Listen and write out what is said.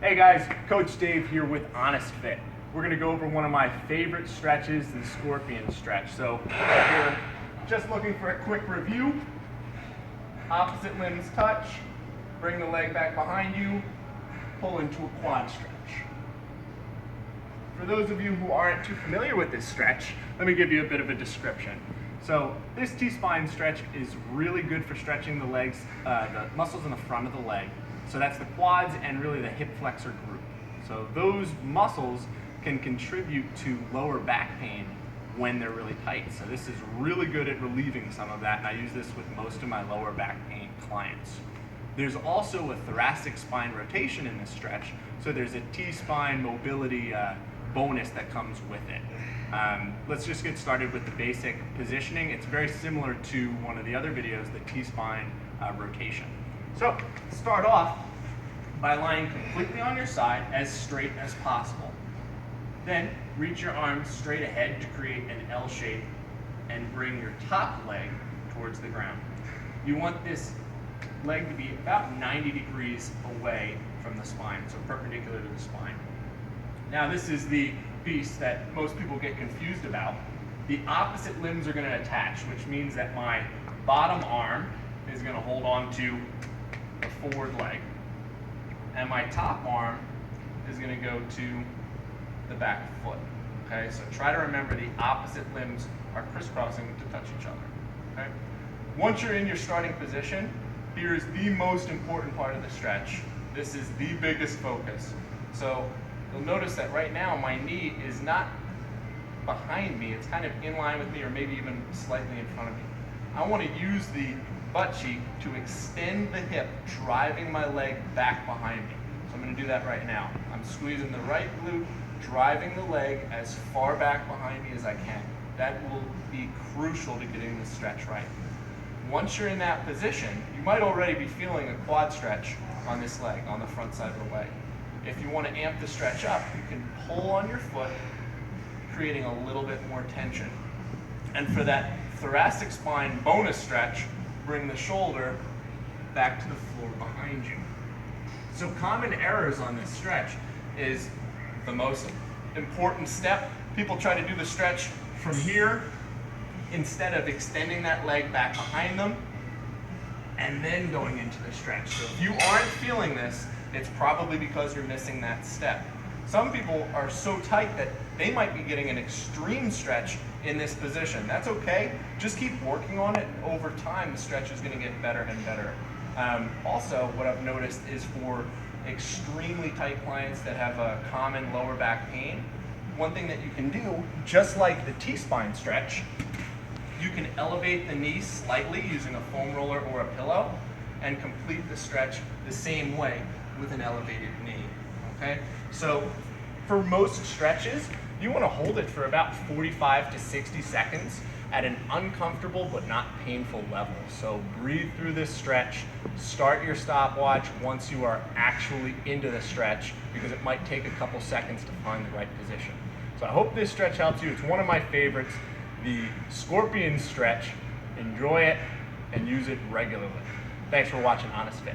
Hey guys, Coach Dave here with HonestFit. We're gonna go over one of my favorite stretches, the scorpion stretch. So if you're just looking for a quick review, opposite limbs touch, bring the leg back behind you, pull into a quad stretch. For those of you who aren't too familiar with this stretch, let me give you a bit of a description. So this T-spine stretch is really good for stretching the legs, the muscles in the front of the leg. So that's the quads and really the hip flexor group. So those muscles can contribute to lower back pain when they're really tight. So this is really good at relieving some of that, and I use this with most of my lower back pain clients. There's also a thoracic spine rotation in this stretch, so there's a T-spine mobility bonus that comes with it. Let's just get started with the basic positioning. It's very similar to one of the other videos, the T-spine rotation. So start off by lying completely on your side as straight as possible. Then reach your arms straight ahead to create an L shape and bring your top leg towards the ground. You want this leg to be about 90 degrees away from the spine, so perpendicular to the spine. Now this is the piece that most people get confused about. The opposite limbs are going to attach, which means that my bottom arm is going to hold on to the forward leg, and my top arm is going to go to the back foot. Okay, so try to remember the opposite limbs are crisscrossing to touch each other. Okay, once you're in your starting position, here's the most important part of the stretch. This is the biggest focus. So you'll notice that right now my knee is not behind me, it's kind of in line with me or maybe even slightly in front of me. I want to use the butt cheek to extend the hip, driving my leg back behind me. So I'm going to do that right now. I'm squeezing the right glute, driving the leg as far back behind me as I can. That will be crucial to getting the stretch right. Once you're in that position, you might already be feeling a quad stretch on this leg, on the front side of the leg. If you want to amp the stretch up, you can pull on your foot, creating a little bit more tension. And for that thoracic spine bonus stretch, bring the shoulder back to the floor behind you. So common errors on this stretch is the most important step. People try to do the stretch from here instead of extending that leg back behind them and then going into the stretch. So if you aren't feeling this, it's probably because you're missing that step. Some people are so tight that they might be getting an extreme stretch in this position. That's okay. Just keep working on it. Over time, the stretch is going to get better and better. Also, what I've noticed is for extremely tight clients that have a common lower back pain, one thing that you can do, just like the T-spine stretch, you can elevate the knee slightly using a foam roller or a pillow and complete the stretch the same way with an elevated knee. Okay? So for most stretches, you want to hold it for about 45 to 60 seconds at an uncomfortable but not painful level. So breathe through this stretch, start your stopwatch once you are actually into the stretch, because it might take a couple seconds to find the right position. So I hope this stretch helps you. It's one of my favorites, the scorpion stretch. Enjoy it and use it regularly. Thanks for watching HonestFit.